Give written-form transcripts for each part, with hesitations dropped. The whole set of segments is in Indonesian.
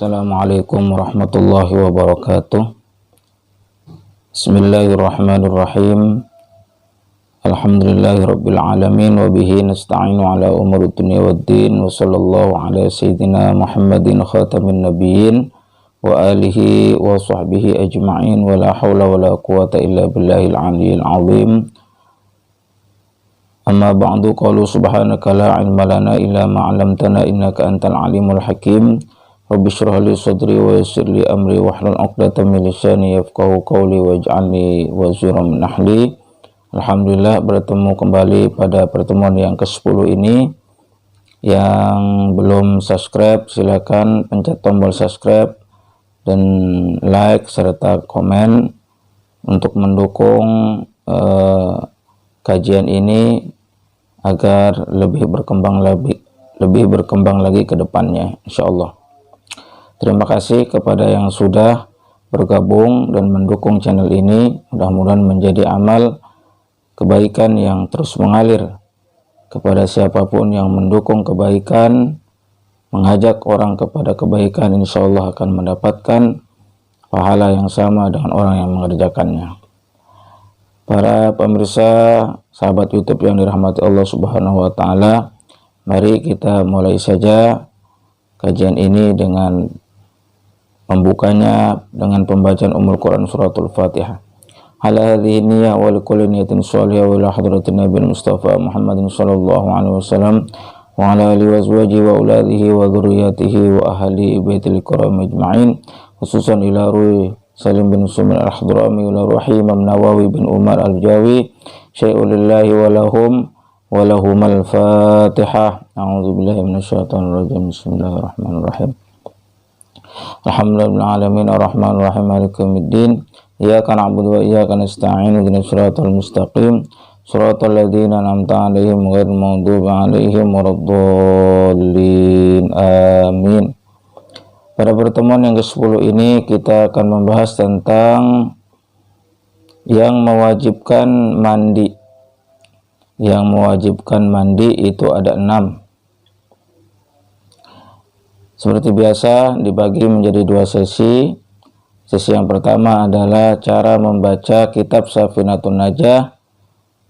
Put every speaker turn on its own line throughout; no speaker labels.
Assalamualaikum warahmatullahi wabarakatuh. Bismillahirrahmanirrahim. Alhamdulillahirabbil alamin wa bihi nasta'inu ala umuri dunya waddin wa sallallahu ala sayyidina Muhammadin khatamin nabiyyin wa alihi wa sahbihi ajma'in wa la hawla wa la quwata illa billahil aliyyil azim. Amma ba'du, qalu subhanaka la ilma lana illa ma 'allamtana innaka antal alimul hakim. Rabbi shrah li sadri wa yassir li amri wahlul 'uqdatam min lisani yafqahu qawli waj'alni waziran min ahli. Alhamdulillah, bertemu kembali pada pertemuan yang ke-10 ini. Yang belum subscribe silakan pencet tombol subscribe dan like serta komen untuk mendukung kajian ini agar lebih berkembang lagi ke depannya insyaallah. Terima kasih kepada yang sudah bergabung dan mendukung channel ini. Mudah-mudahan menjadi amal kebaikan yang terus mengalir kepada siapapun yang mendukung kebaikan, mengajak orang kepada kebaikan, insyaallah akan mendapatkan pahala yang sama dengan orang yang mengerjakannya. Para pemirsa, sahabat YouTube yang dirahmati Allah Subhanahu wa taala, mari kita mulai saja kajian ini dengan membukanya dengan pembacaan Ummul Quran suratul Fatihah. Ala hadhihi niyyah wa likulli niyatin shalihah wa ila hadratin Nabi Mustafa Muhammadin sallallahu alaihi wasallam wa ala alihi wa azwajihi wa auladihi wa dzurriyyatihi wa ahli baitil kiram ajma'in, khususan ila ruhi Salim bin Sumil al-Hadrami wa ruhi Imam Nawawi bin Umar al-Jawi syai'ul lillahi wa lahum wa lahumal Fatihah. A'udzubillahi minasyaitonir rajim. Bismillahirrahmanirrahim. Alhamdulillahil alamin arrahmanir rahim maliki yaumiddin. Iyyaka na'budu wa iyyaka nasta'in ihdinas siratal mustaqim siratal ladzina an'amta 'alaihim ghairil maghdubi 'alaihim waladdallin. Amin. Pada pertemuan yang ke-10 ini kita akan membahas tentang yang mewajibkan mandi. Yang mewajibkan mandi itu ada 6. Seperti biasa dibagi menjadi 2 sesi. Sesi yang pertama adalah cara membaca kitab Safinatun Najah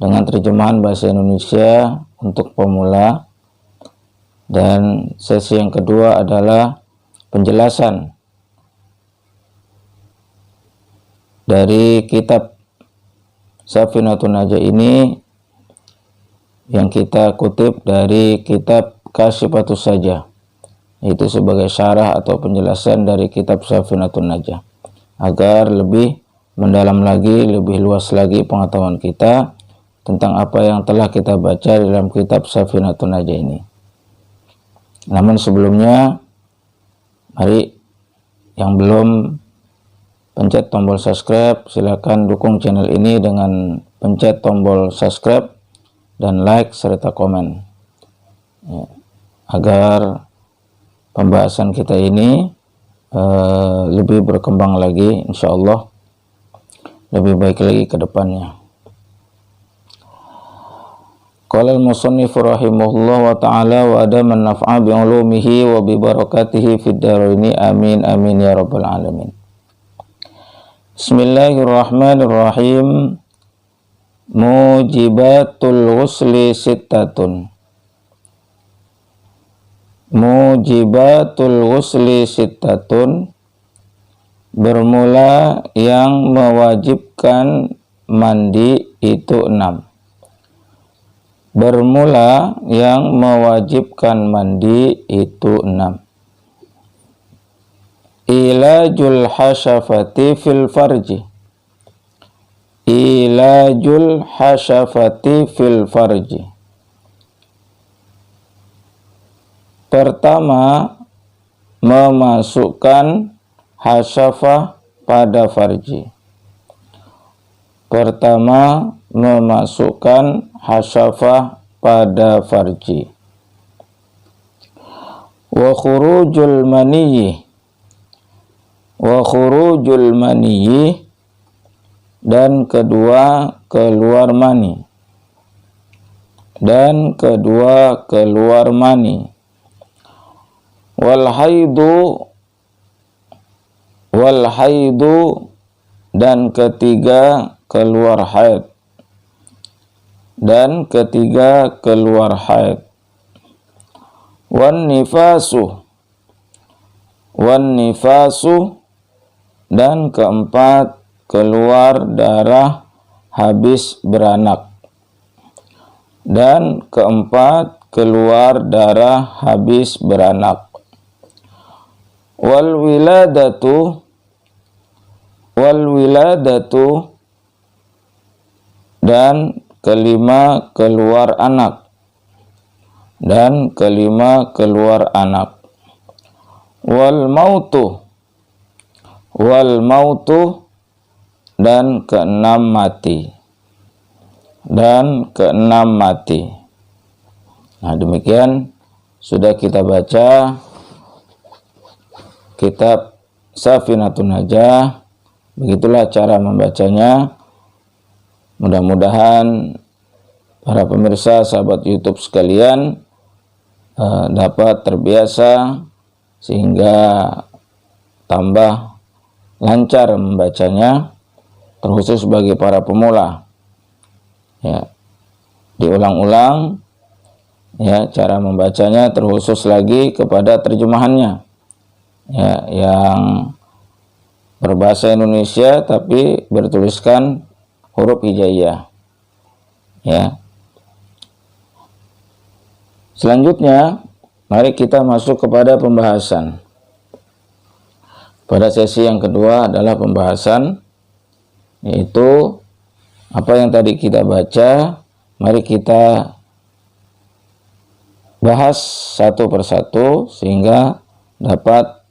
dengan terjemahan bahasa Indonesia untuk pemula. Dan sesi yang kedua adalah penjelasan dari kitab Safinatun Najah ini yang kita kutip dari kitab Kasyifatus Sajah, itu sebagai syarah atau penjelasan dari kitab Safinatun Najah, agar lebih mendalam lagi, lebih luas lagi pengetahuan kita tentang apa yang telah kita baca dalam kitab Safinatun Najah ini. Namun sebelumnya, mari yang belum pencet tombol subscribe, silakan dukung channel ini dengan pencet tombol subscribe dan like serta komen, ya, agar pembahasan kita ini lebih berkembang lagi, insyaallah lebih baik lagi ke depannya. Qala al-musannif rahimahullah wa ta'ala wa adaman naf'a bi ulumihi wa bi barakatihi fid dharaini amin amin ya rabbal alamin. Bismillahirrahmanirrahim. Mujibatul ghusli sittatun. Mujibatul ghusli sittatun, bermula yang mewajibkan mandi itu 6. Bermula yang mewajibkan mandi itu 6. Ilajul hasyafati fil farji. Ilajul hasyafati fil farji. Pertama, memasukkan hasyafah pada farji. Pertama, memasukkan hasyafah pada farji. Wa khurujul maniyyi. Wa khurujul maniyyi, dan kedua keluar mani. Dan kedua keluar mani. Wal haidu wal haidu, dan ketiga keluar haid, dan ketiga keluar haid, wan nifasu, dan keempat keluar darah habis beranak, dan keempat keluar darah habis beranak, wal wiladatu, dan kelima keluar anak, dan kelima keluar anak, wal mautu, dan keenam mati, Nah, demikian sudah kita baca kitab Safinatun Najah. Begitulah cara membacanya. Mudah-mudahan para pemirsa, sahabat YouTube sekalian dapat terbiasa sehingga tambah lancar membacanya, terkhusus bagi para pemula. Ya, diulang-ulang ya cara membacanya, terkhusus lagi kepada terjemahannya ya, yang berbahasa Indonesia tapi bertuliskan huruf hijaiyah ya. Selanjutnya mari kita masuk kepada pembahasan. Pada sesi yang kedua adalah pembahasan, yaitu apa yang tadi kita baca, mari kita bahas satu persatu sehingga dapat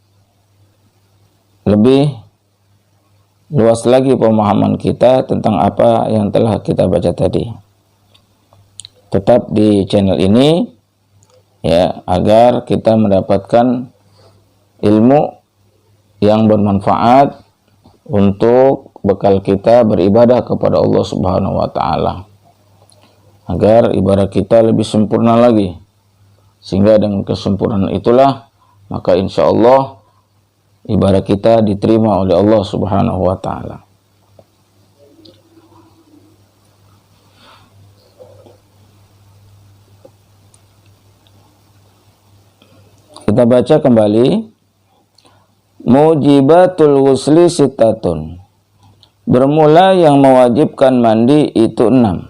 lebih luas lagi pemahaman kita tentang apa yang telah kita baca tadi. Tetap di channel ini ya, agar kita mendapatkan ilmu yang bermanfaat untuk bekal kita beribadah kepada Allah Subhanahu wa taala, agar ibadah kita lebih sempurna lagi. Sehingga dengan kesempurnaan itulah maka insya Allah ibadah kita diterima oleh Allah Subhanahu wa taala. Kita baca kembali. Mujibatul ghusli sittatun. Bermula yang mewajibkan mandi itu 6.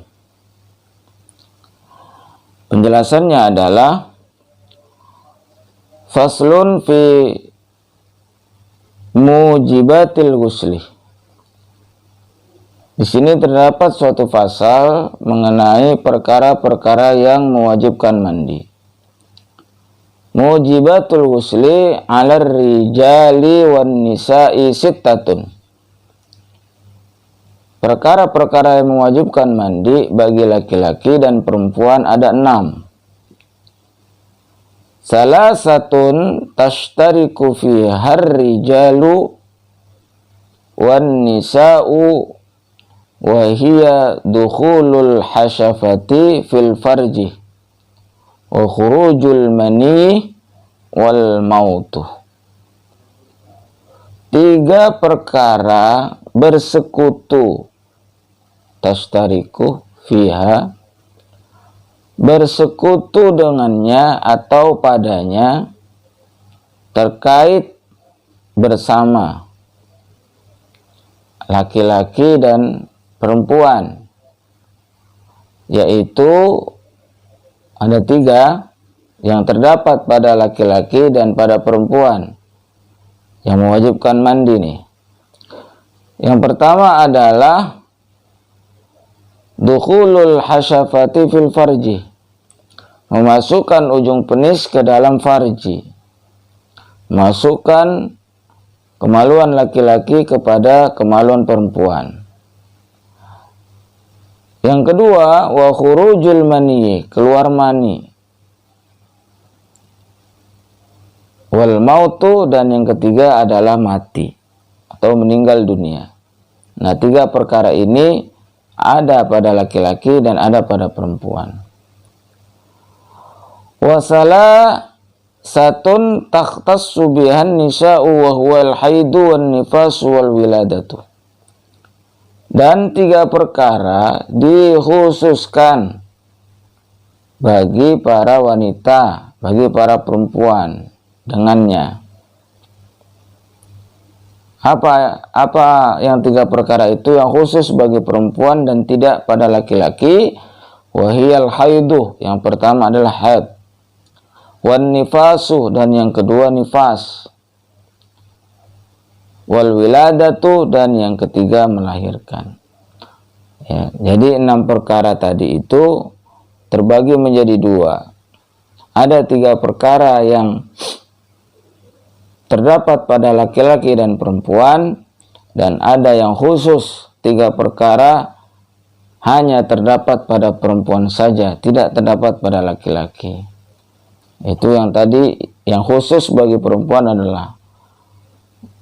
Penjelasannya adalah faslun fi mujibatil ghusli. Di sini terdapat suatu pasal mengenai perkara-perkara yang mewajibkan mandi. Mujibatul ghusli 'alar rijali wan nisa'i sittatun. Perkara-perkara yang mewajibkan mandi bagi laki-laki dan perempuan ada 6. Salasatun tashtariku fiha rijalu wan nisa'u wa hiya dukhulul hasyafati fil farji wa khurujul mani wal mautu. 3 perkara bersekutu, tashtariku fiha, bersekutu dengannya atau padanya, terkait bersama laki-laki dan perempuan, yaitu ada 3 yang terdapat pada laki-laki dan pada perempuan yang mewajibkan mandi nih. Yang pertama adalah dukhulul hasyafati fil farji, memasukkan ujung penis ke dalam farji, masukkan kemaluan laki-laki kepada kemaluan perempuan. Yang kedua, wa khurujul mani, keluar mani, wal mautu, dan yang ketiga adalah mati atau meninggal dunia. Nah, 3 perkara ini ada pada laki-laki dan ada pada perempuan. Wasala satun takhtassu bihan nisa'u wa huwal haidu wan nifasu wal wiladatu. Dan 3 perkara dikhususkan bagi para wanita, bagi para perempuan dengannya. Apa yang 3 perkara itu yang khusus bagi perempuan dan tidak pada laki-laki? Wahiyal haidu, yang pertama adalah haid. Wan nifasu, dan yang kedua nifas. Wal wiladatu, dan yang ketiga melahirkan. Ya, jadi 6 perkara tadi itu terbagi menjadi 2. Ada 3 perkara yang terdapat pada laki-laki dan perempuan, dan ada yang khusus 3 perkara hanya terdapat pada perempuan saja, tidak terdapat pada laki-laki. Itu yang tadi, yang khusus bagi perempuan adalah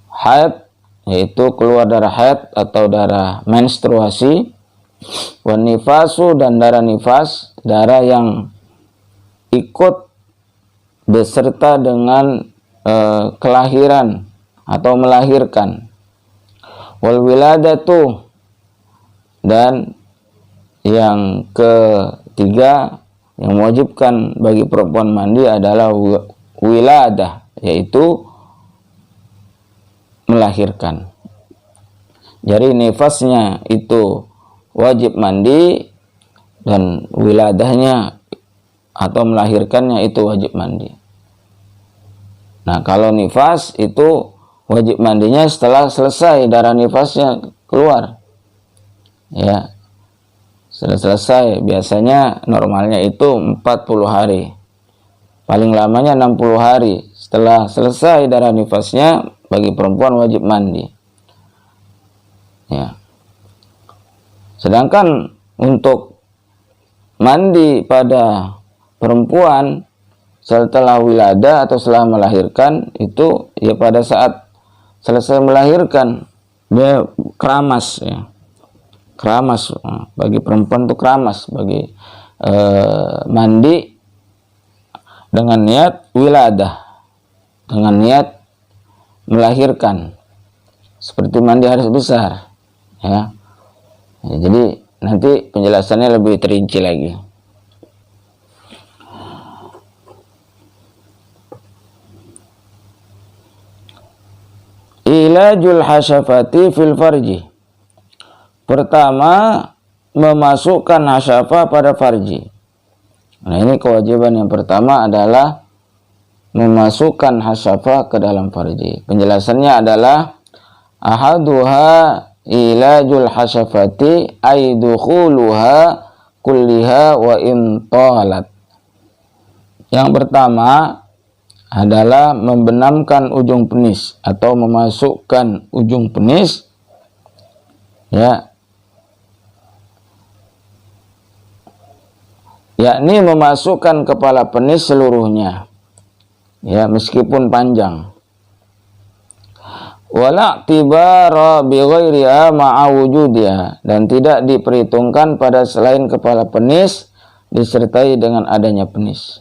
haid, yaitu keluar darah haid atau darah menstruasi, wan nifasu, dan darah nifas, darah yang ikut beserta dengan kelahiran atau melahirkan, wal wiladatu, dan yang ketiga yang mewajibkan bagi perempuan mandi adalah wiladah, yaitu melahirkan. Jadi nifasnya itu wajib mandi, dan wiladahnya atau melahirkannya itu wajib mandi. Nah, kalau nifas itu wajib mandinya setelah selesai darah nifasnya keluar. Ya. Setelah selesai, biasanya normalnya itu 40 hari. Paling lamanya 60 hari. Setelah selesai darah nifasnya, bagi perempuan wajib mandi. Ya. Sedangkan untuk mandi pada perempuan setelah wilada atau setelah melahirkan, itu ya pada saat selesai melahirkan dia keramas, ya. Keramas bagi perempuan itu keramas, bagi mandi dengan niat wiladah, dengan niat melahirkan, seperti mandi hadas besar, ya. Jadi nanti penjelasannya lebih terinci lagi. Ilajul hasyafati fil farji. Pertama, memasukkan hasyafah pada farji. Nah, ini kewajiban yang pertama adalah memasukkan hasyafah ke dalam farji. Penjelasannya adalah ahaduha ilajul hasyafati ay dukhuluha kulliha wa in talat. Yang pertama adalah membenamkan ujung penis atau memasukkan ujung penis, ya, yakni memasukkan kepala penis seluruhnya, ya, meskipun panjang. Wala tibara bi ghairiha ma'a wujudiha, dan tidak diperhitungkan pada selain kepala penis disertai dengan adanya penis.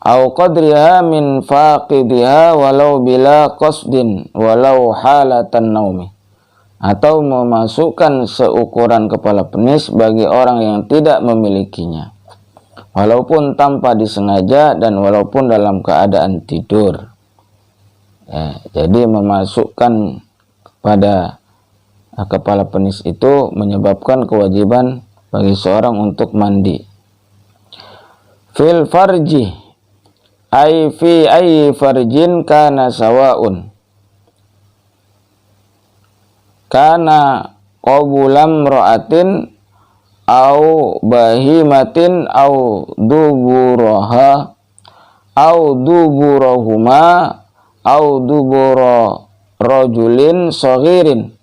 Au qadriha min faqidiha walau bila qasdin walau halatan naumi, atau memasukkan seukuran kepala penis bagi orang yang tidak memilikinya, walaupun tanpa disengaja dan walaupun dalam keadaan tidur. Ya, jadi memasukkan pada kepala penis itu menyebabkan kewajiban bagi seorang untuk mandi. Fil farji ay fi ayyi farjin kana sawaun, kana qabulam ra'atin au bahimatin au duburaha au duburahuma au dubura rajulin saghirin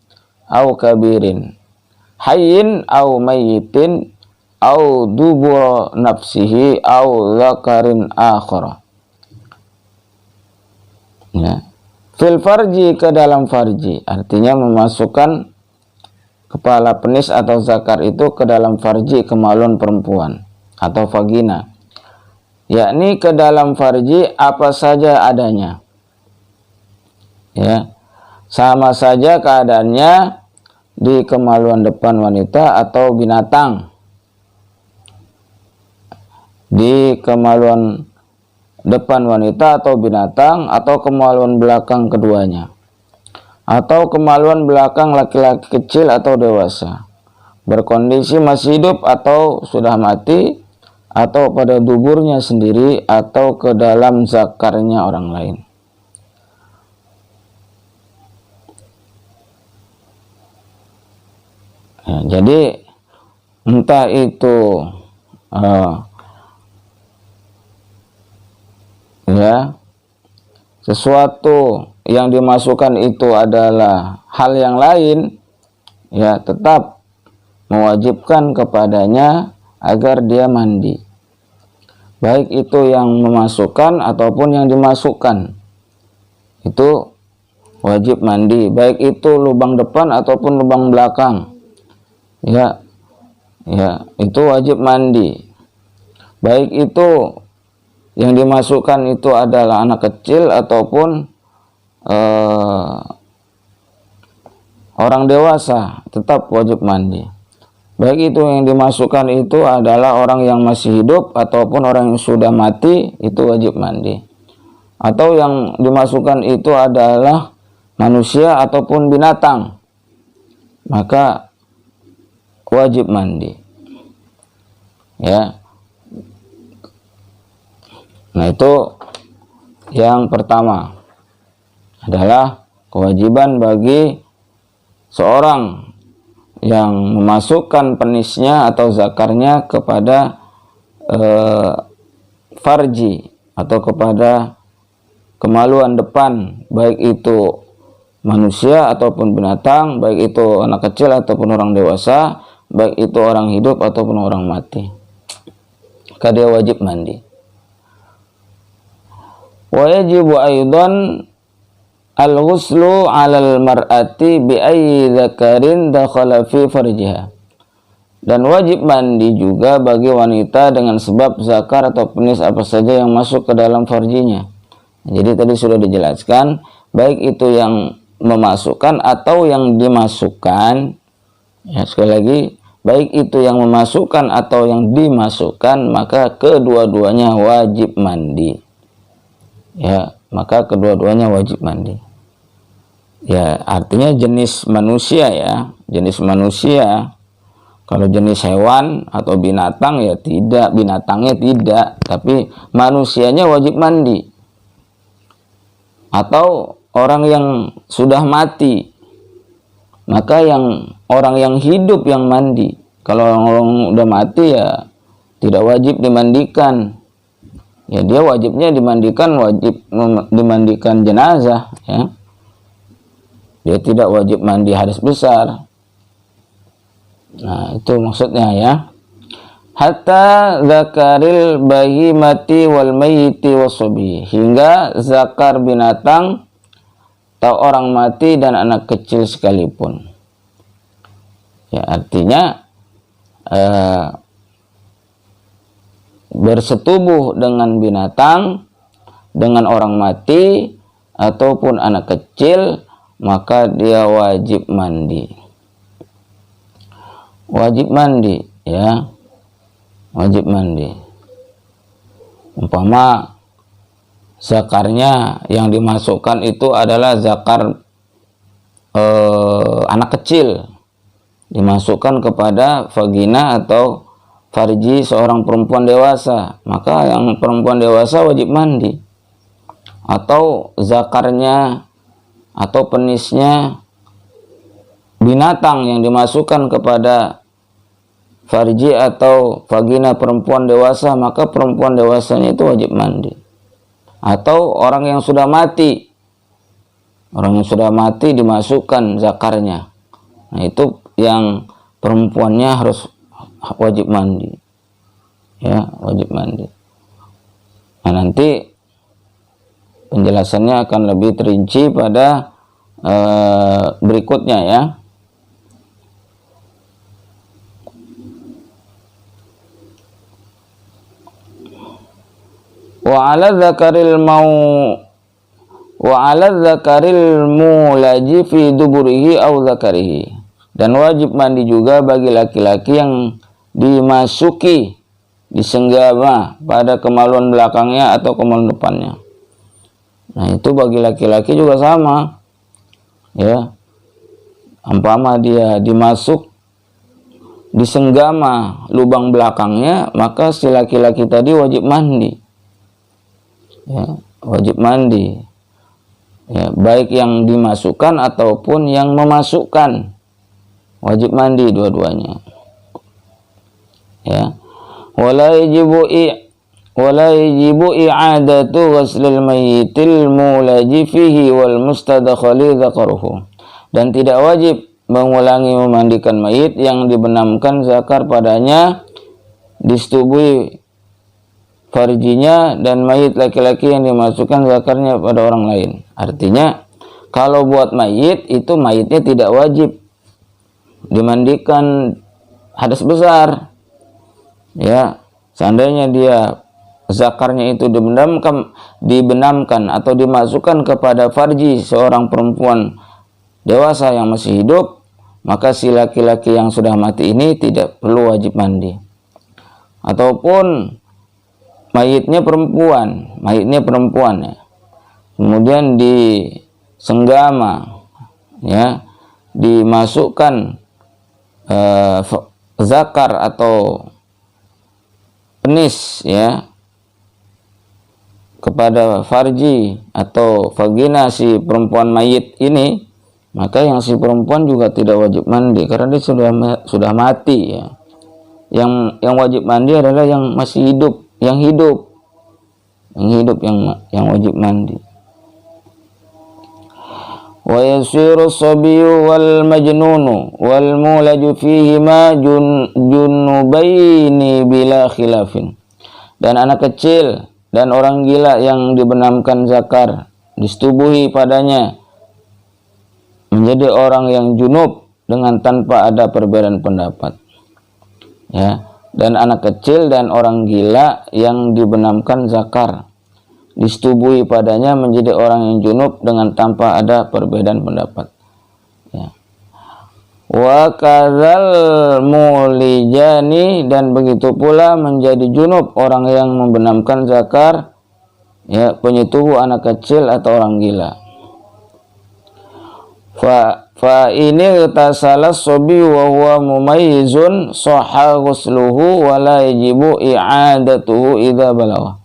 au kabirin hayyin au mayyitin au dubura nafsihi au dzakarin akhara. Ya. Fil farji, ke dalam farji, artinya memasukkan kepala penis atau zakar itu ke dalam farji, kemaluan perempuan atau vagina. yakni ke dalam farji apa saja adanya. Ya, sama saja keadaannya di kemaluan depan wanita atau binatang. Di kemaluan depan wanita atau binatang, atau kemaluan belakang keduanya, atau kemaluan belakang laki-laki kecil atau dewasa, berkondisi masih hidup atau sudah mati, atau pada duburnya sendiri atau ke dalam zakarnya orang lain. Ya, jadi entah itu ya, sesuatu yang dimasukkan itu adalah hal yang lain, ya tetap mewajibkan kepadanya agar dia mandi, baik itu yang memasukkan ataupun yang dimasukkan, itu wajib mandi, baik itu lubang depan ataupun lubang belakang, ya itu wajib mandi, baik itu yang dimasukkan itu adalah anak kecil ataupun orang dewasa, tetap wajib mandi. Baik itu yang dimasukkan itu adalah orang yang masih hidup ataupun orang yang sudah mati, itu wajib mandi. Atau yang dimasukkan itu adalah manusia ataupun binatang, maka wajib mandi. Ya. Nah, itu yang pertama adalah kewajiban bagi seorang yang memasukkan penisnya atau zakarnya kepada farji atau kepada kemaluan depan, baik itu manusia ataupun binatang, baik itu anak kecil ataupun orang dewasa, baik itu orang hidup ataupun orang mati, maka dia wajib mandi. Wa yajibu aidan al-ghuslu 'alal mar'ati bi ayyi dzakarin dakhala fi farjiha. Dan wajib mandi juga bagi wanita dengan sebab zakar atau penis apa saja yang masuk ke dalam farjinya. Jadi tadi sudah dijelaskan, baik itu yang memasukkan atau yang dimasukkan. Ya, sekali lagi, baik itu yang memasukkan atau yang dimasukkan, maka kedua-duanya wajib mandi. Ya, maka kedua-duanya wajib mandi. Ya, artinya jenis manusia, ya, jenis manusia. Kalau jenis hewan atau binatang ya tidak, binatangnya tidak, tapi manusianya wajib mandi. Atau orang yang sudah mati, maka yang orang yang hidup yang mandi. Kalau orang udah mati ya tidak wajib dimandikan. Ya dia wajibnya dimandikan, wajib dimandikan jenazah, ya. Dia tidak wajib mandi hadas besar. Nah, itu maksudnya, ya. Hatta zakaril bahimati wal mayyiti wasobi, hingga zakar binatang atau orang mati dan anak kecil sekalipun. Ya, artinya bersetubuh dengan binatang, dengan orang mati ataupun anak kecil, maka dia wajib mandi. Wajib mandi, ya. Wajib mandi. Umpama zakarnya yang dimasukkan itu adalah zakar anak kecil, dimasukkan kepada vagina atau farji seorang perempuan dewasa, maka yang perempuan dewasa wajib mandi. Atau zakarnya atau penisnya binatang yang dimasukkan kepada farji atau vagina perempuan dewasa, maka perempuan dewasanya itu wajib mandi. Atau orang yang sudah mati, orang yang sudah mati dimasukkan zakarnya, nah itu yang perempuannya harus wajib mandi, ya, wajib mandi. Nah, nanti penjelasannya akan lebih terinci pada berikutnya, ya. Wa 'ala dzakaril mulaji fi duburihi aw dzakarihi. Dan wajib mandi juga bagi laki-laki yang dimasuki, disenggama pada kemaluan belakangnya atau kemaluan depannya. Nah, itu bagi laki-laki juga sama. Ya. Umpama dia disenggama lubang belakangnya, maka si laki-laki tadi wajib mandi. Ya, wajib mandi. Ya, baik yang dimasukkan ataupun yang memasukkan. Wajib mandi dua-duanya. Ya. Wala yajibu i'adatu ghuslil mayyitil mulaji fihi wal mustadkhali dzakaruhu. Dan tidak wajib mengulangi memandikan mayit yang dibenamkan zakar padanya, disetubuhi farjinya, dan mayit laki-laki yang dimasukkan zakarnya pada orang lain. Artinya, kalau buat mayit itu mayitnya tidak wajib dimandikan hadas besar. Ya, seandainya dia zakarnya itu dibenamkan atau dimasukkan kepada farji seorang perempuan dewasa yang masih hidup, maka si laki-laki yang sudah mati ini tidak perlu wajib mandi. Ataupun mayitnya perempuan ya. Kemudian disenggama, ya, dimasukkan zakar atau penis, ya, kepada farji atau vagina si perempuan mayit ini, maka yang si perempuan juga tidak wajib mandi karena dia sudah mati, ya. Yang wajib mandi adalah yang masih hidup, yang wajib mandi. Wa yasiru sabiyu wal majnunu wal mulaju fihima junubaini bila khilafin. Dan anak kecil dan orang gila yang dibenamkan zakar, disetubuhi padanya, menjadi orang yang junub dengan tanpa ada perbedaan pendapat. Ya, dan anak kecil dan orang gila yang dibenamkan zakar, disetubuhi padanya menjadi orang yang junub dengan tanpa ada perbedaan pendapat. Ya. Wa kadzal mulijani, dan begitu pula menjadi junub orang yang membenamkan zakar, ya, penyetubuh anak kecil atau orang gila. Fa ini tasalas sobi wa huwa mumayyizun sahha ghusluhu wa la yajibu i'adatuhu idza balagha.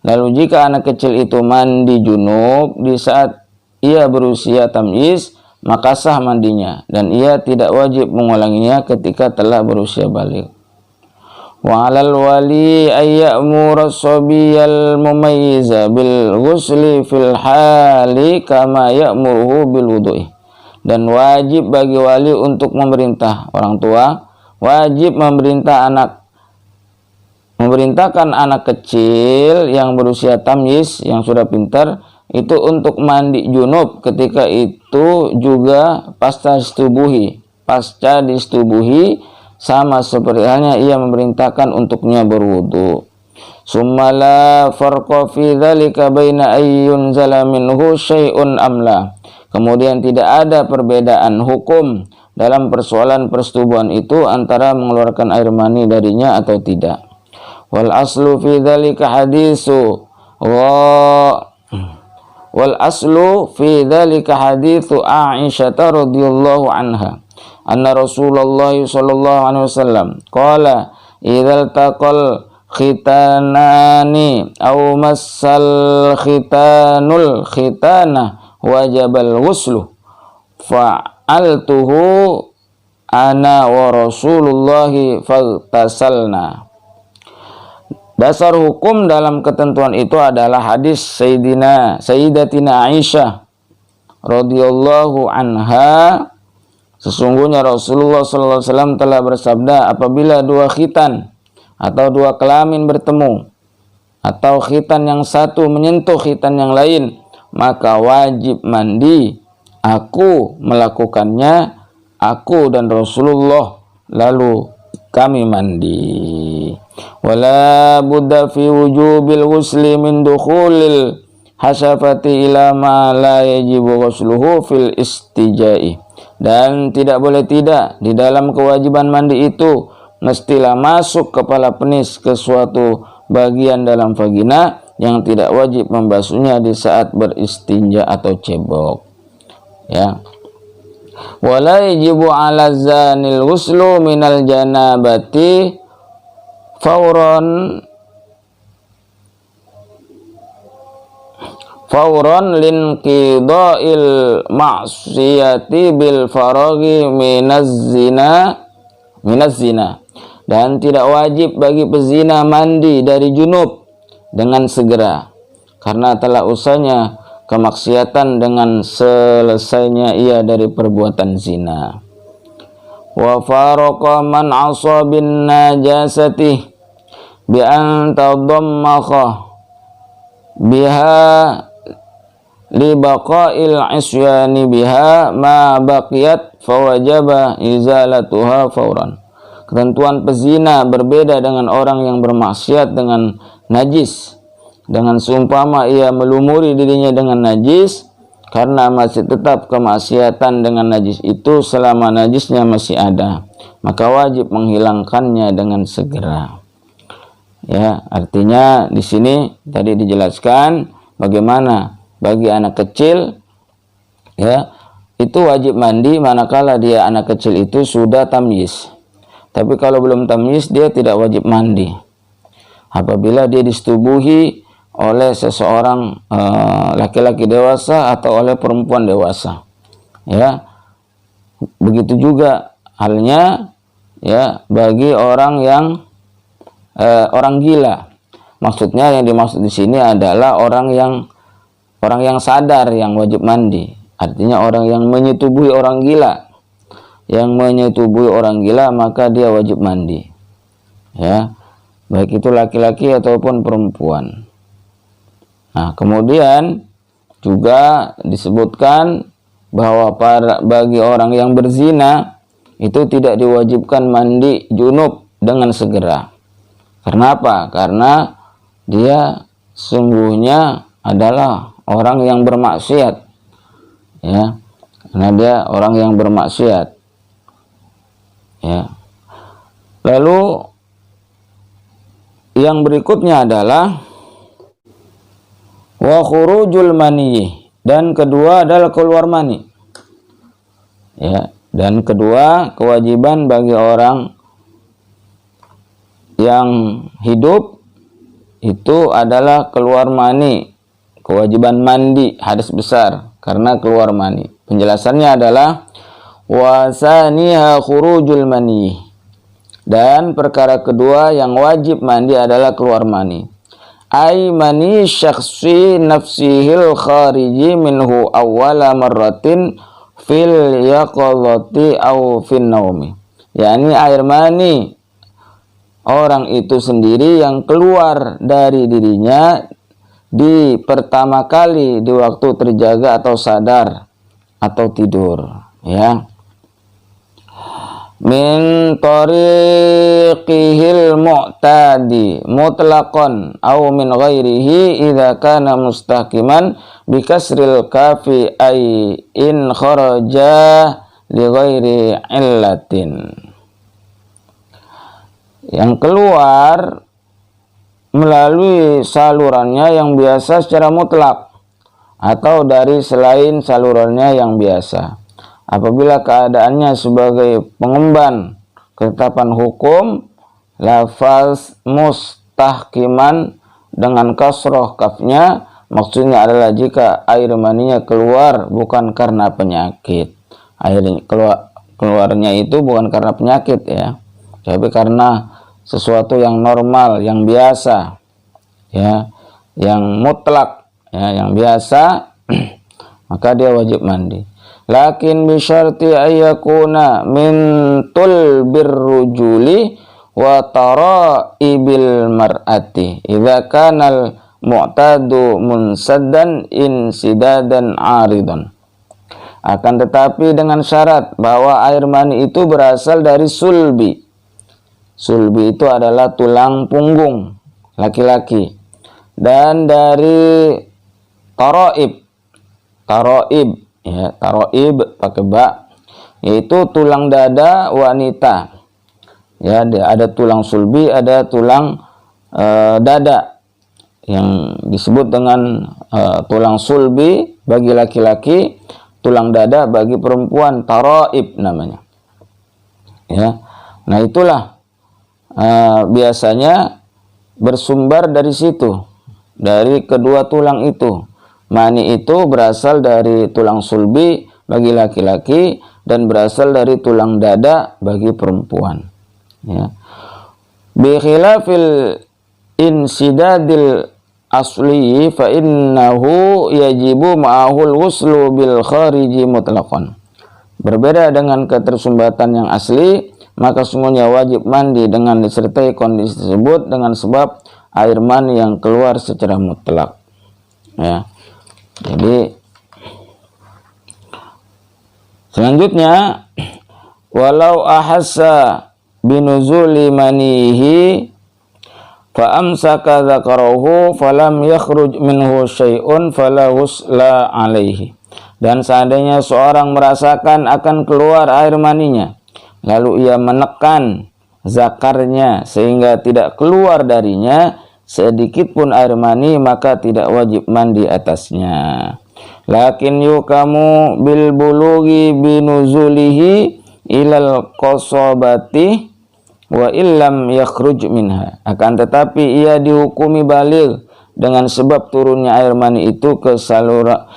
Lalu jika anak kecil itu mandi junub di saat ia berusia tamyiz, maka sah mandinya dan ia tidak wajib mengulanginya ketika telah berusia baligh. Wa 'alal wali ay ya'mura as-sabiyal mumayyiza bil ghusli fil hali kama ya'muruhu bil wudu'i. Dan wajib bagi wali untuk memerintah orang tua, wajib memerintahkan anak kecil yang berusia tamyiz, yang sudah pintar, itu untuk mandi junub ketika itu juga pasca disetubuhi, sama seperti halnya ia memerintahkan untuknya berwudu. Summa la farqa fi dzalika baina ayyun zala minhu syai'un amla. Kemudian tidak ada perbedaan hukum dalam persoalan persetubuhan itu antara mengeluarkan air mani darinya atau tidak. Wal aslu fi dzalika haditsu Aisyah radhiyallahu anha anna Rasulullah sallallahu alaihi wasallam qala idzal taqal khitanani aw massal khitanul khitana wajabal ghuslu fa'altuhu ana wa Rasulullahi faghtasalna. Dasar hukum dalam ketentuan itu adalah hadis Sayyidatina Aisyah radhiyallahu anha, sesungguhnya Rasulullah sallallahu alaihi wasallam telah bersabda, apabila dua khitan atau dua kelamin bertemu atau khitan yang satu menyentuh khitan yang lain, maka wajib mandi. Aku melakukannya, aku dan Rasulullah, lalu kami mandi. Wala budda fi wujubil ghusli min dukhulil hasafati ila ma la yajibu ghusluhu fil istijai. Dan tidak boleh tidak di dalam kewajiban mandi itu mestilah masuk kepala penis ke suatu bagian dalam vagina yang tidak wajib membasuhnya di saat beristinja atau cebok. Ya. Wala yajibu 'ala zanil ghuslu minal janabati fauron linqida'il ma'siyati bil faraghi minaz zina, dan tidak wajib bagi pezina mandi dari junub dengan segera karena telah usahanya kemaksiatan dengan selesainya ia dari perbuatan zina. Wa faraqa man 'asa bin najasati bi an tadammakha biha li baqa'il isyani biha ma baqiyat fawajaba izalatuha fauran. Ketentuan pezina berbeda dengan orang yang bermaksiat dengan najis, dengan seumpama ia melumuri dirinya dengan najis, karena masih tetap kemaksiatan dengan najis itu selama najisnya masih ada, maka wajib menghilangkannya dengan segera. Ya, artinya di sini tadi dijelaskan bagaimana bagi anak kecil, ya, itu wajib mandi manakala dia anak kecil itu sudah tamyiz. Tapi kalau belum tamyiz dia tidak wajib mandi. Apabila dia disetubuhi oleh seseorang laki-laki dewasa atau oleh perempuan dewasa. Ya. Begitu juga halnya ya bagi orang yang orang gila. Maksudnya yang dimaksud di sini adalah orang yang sadar yang wajib mandi. Artinya orang yang menyetubuhi orang gila. Yang menyetubuhi orang gila maka dia wajib mandi. Ya. Baik itu laki-laki ataupun perempuan. Nah, kemudian juga disebutkan bahwa bagi orang yang berzina itu tidak diwajibkan mandi junub dengan segera. Kenapa? Karena dia sungguhnya adalah orang yang bermaksiat. Ya. Karena dia orang yang bermaksiat. Ya. Lalu yang berikutnya adalah wa khurujul mani, dan kedua adalah keluar mani. Ya, dan kedua kewajiban bagi orang yang hidup itu adalah keluar mani, kewajiban mandi hadas besar karena keluar mani. Penjelasannya adalah wasaniha khurujul mani, dan perkara kedua yang wajib mandi adalah keluar mani. Ai mani syakhsi nafsihil khariji minhu awwala marratin fil yaqadati aw fin naumi. yakni air mani orang itu sendiri yang keluar dari dirinya di pertama kali di waktu terjaga atau sadar atau tidur, ya. Min tariqihil mu'tadi mutlaqan aw min ghairihi idza kana mustaqiman bi kasril kafi ay in kharaja li ghairi illatin. Yang keluar melalui salurannya yang biasa secara mutlak atau dari selain salurannya yang biasa. Apabila keadaannya sebagai pengemban ketetapan hukum, lafaz mustahkiman dengan kasroh kafnya maksudnya adalah jika air maninya keluar bukan karena penyakit. Air keluarnya itu bukan karena penyakit, ya, tapi karena sesuatu yang normal, yang biasa, ya, yang mutlak, ya, yang biasa, maka dia wajib mandi. Lakin bisyarti ayyakuna min tulbir rujuli wa taraibil mar'ati idza kana al-mu'tadu munsaddan insidadan aridan. Akan tetapi dengan syarat bahwa air mani itu berasal dari sulbi, Sulbi itu adalah tulang punggung laki-laki. Dan dari taraib, ya, taraib pakai ba, yaitu tulang dada wanita. Ya, ada tulang sulbi, ada tulang dada yang disebut dengan tulang sulbi bagi laki-laki, tulang dada bagi perempuan, taraib namanya. Ya, nah itulah biasanya bersumber dari situ, dari kedua tulang itu. Mani itu berasal dari tulang sulbi bagi laki-laki dan berasal dari tulang dada bagi perempuan. Ya. Bi khilafil insidadil asli fa innahu yajibu ma'ahul ghuslu bil khariji mutlaqan. Berbeda dengan ketersumbatan yang asli, maka sungguhnya wajib mandi dengan disertai kondisi tersebut dengan sebab air mani yang keluar secara mutlak. Ya. Jadi selanjutnya, walau ahassa binuzuli manihi fa amsaka dzakarahu falam yakhruj minhu syai'un fala ghusla alaihi. Dan seandainya seorang merasakan akan keluar air maninya, lalu ia menekan zakarnya sehingga tidak keluar darinya sedikit pun air mani, maka tidak wajib mandi atasnya. Lakin yukamu bil bulughi binuzulihi ilal qasabati wa illam yakhruj minha. Akan tetapi ia dihukumi baligh dengan sebab turunnya air mani itu ke saluran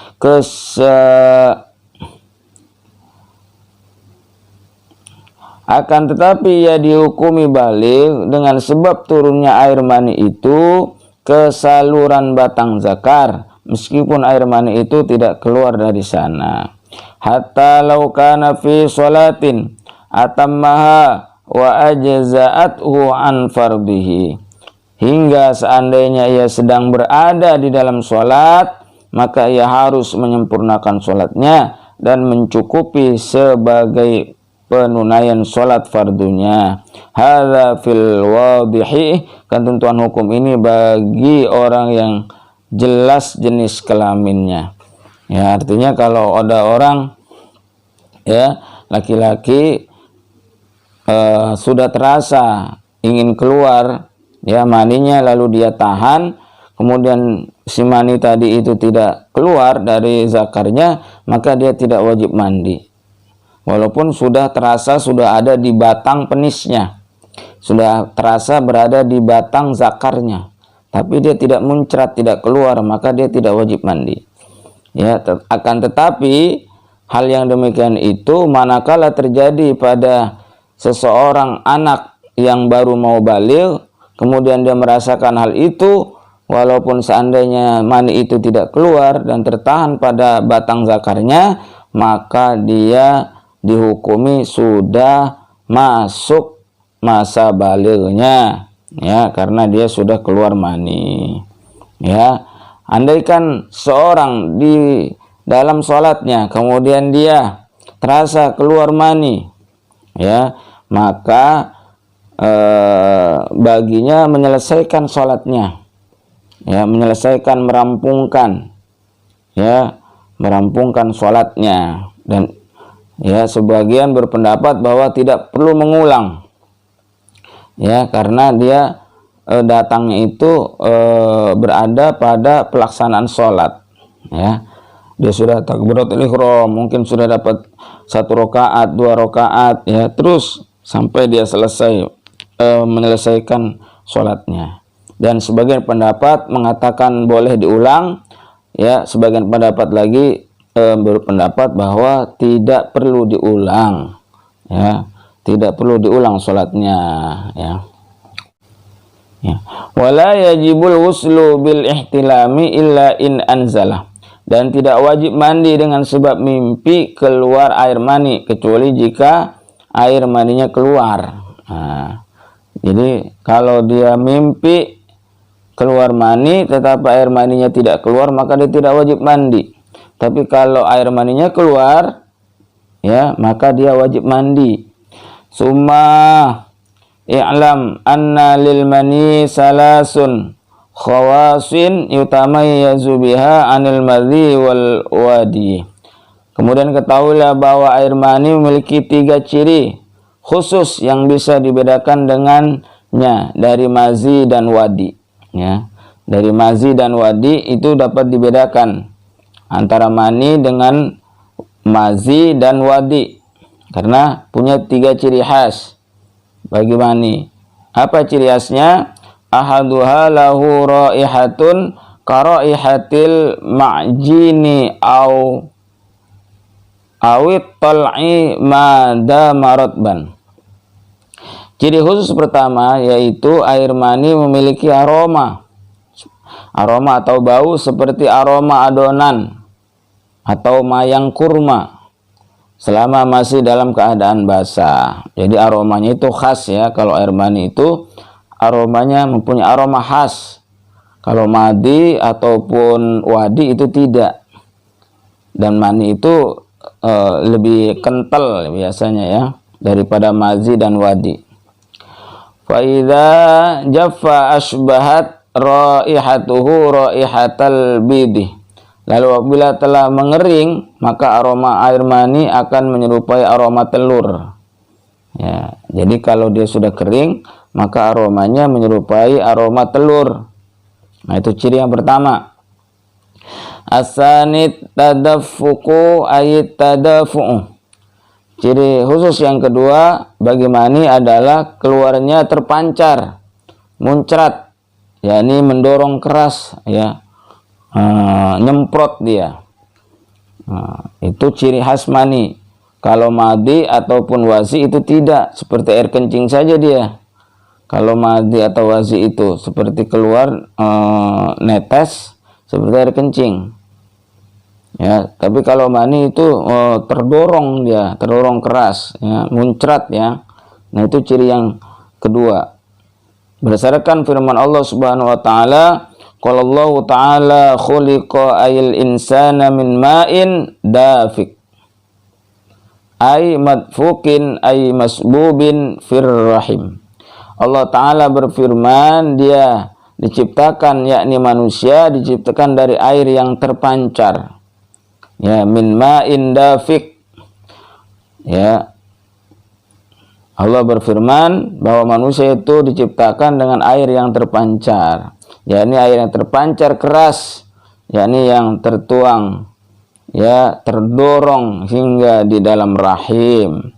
akan tetapi ia dihukumi baligh dengan sebab turunnya air mani itu ke saluran batang zakar, meskipun air mani itu tidak keluar dari sana. Hatta law kana fi sholatin atammaha wa ajza'athu an fardhihi. Hingga seandainya ia sedang berada di dalam sholat, maka ia harus menyempurnakan sholatnya dan mencukupi sebagai penunaian sholat fardunya. Hadza fil wadihi, ketentuan hukum ini bagi orang yang jelas jenis kelaminnya. Ya, artinya kalau ada orang, ya, laki-laki sudah terasa ingin keluar, ya, maninya, lalu dia tahan, kemudian si mani tadi itu tidak keluar dari zakarnya, maka dia tidak wajib mandi. Walaupun sudah terasa, sudah ada di batang penisnya, sudah terasa berada di batang zakarnya, tapi dia tidak muncrat, tidak keluar, maka dia tidak wajib mandi. Ya, akan tetapi hal yang demikian itu manakala terjadi pada seseorang anak yang baru mau baligh, kemudian dia merasakan hal itu, walaupun seandainya mani itu tidak keluar dan tertahan pada batang zakarnya, maka dia dihukumi sudah masuk masa balighnya, ya, karena dia sudah keluar mani. Ya, andaikan seorang di dalam sholatnya kemudian dia terasa keluar mani, ya, maka baginya menyelesaikan sholatnya, ya, menyelesaikan, merampungkan, ya, merampungkan sholatnya. Dan ya, sebagian berpendapat bahwa tidak perlu mengulang, ya, karena dia datangnya itu berada pada pelaksanaan sholat, ya. Dia sudah takbiratul ihram, mungkin sudah dapat 1 rakaat, 2 rakaat, ya, terus sampai dia selesai menyelesaikan sholatnya. Dan sebagian pendapat mengatakan boleh diulang, ya, sebagian pendapat lagi berpendapat bahwa tidak perlu diulang, ya, tidak perlu diulang sholatnya, ya. Ya. Wala yajibul ghuslu bil ihtilami illa in anzalah. Dan tidak wajib mandi dengan sebab mimpi keluar air mani, kecuali jika air maninya keluar. Nah, jadi kalau dia mimpi keluar mani tetapi air maninya tidak keluar, maka dia tidak wajib mandi. Tapi kalau air maninya keluar, ya, maka dia wajib mandi. Summa I'lam anna lil mani salasun khawasin yutamayyazu biha anil madhi wal wadi. Kemudian ketahuilah bahwa air mani memiliki 3 ciri khusus yang bisa dibedakan dengannya dari mazi dan wadi. Ya, dari mazi dan wadi itu dapat dibedakan antara mani dengan mazi dan wadi karena punya 3 ciri khas bagi mani. Apa ciri khasnya? Ahaduha lahu raihatun karaihatil ma'jini awit tal'i madama ratban. Ciri khusus pertama yaitu air mani memiliki aroma atau bau seperti aroma adonan atau mayang kurma selama masih dalam keadaan basah. Jadi aromanya itu khas ya. Kalau air mani itu aromanya mempunyai aroma khas. Kalau madi ataupun wadi itu tidak. Dan mani itu lebih kental biasanya ya daripada mazi dan wadi. Fa idza jaffa asbahat raihatuhu raihatal bidih. Lalu apabila telah mengering, maka aroma air mani akan menyerupai aroma telur. Ya, jadi kalau dia sudah kering, maka aromanya menyerupai aroma telur. Nah, itu ciri yang pertama. Asanid tadaffuqu ayat tadafu'u. Ciri khusus yang kedua bagi mani adalah keluarnya terpancar, muncrat, yakni mendorong keras ya. Nyemprot dia. Itu ciri khas mani. Kalau madi ataupun wazi itu tidak, seperti air kencing saja dia. Kalau madi atau wazi itu seperti keluar netes seperti air kencing. Ya, tapi kalau mani itu terdorong dia, terdorong keras, ya, muncrat ya. Nah, itu ciri yang kedua. Berdasarkan firman Allah Subhanahu wa taala, qala Allah taala khuliqa ayil insana min ma'in dafiq. Ay madfukin ay masbubin fir rahim. Allah taala berfirman, dia diciptakan yakni manusia diciptakan dari air yang terpancar. Ya, min ma'in dafiq. Ya. Allah berfirman bahwa manusia itu diciptakan dengan air yang terpancar. Yakni air yang terpancar keras, yakni yang tertuang, ya, terdorong hingga di dalam rahim.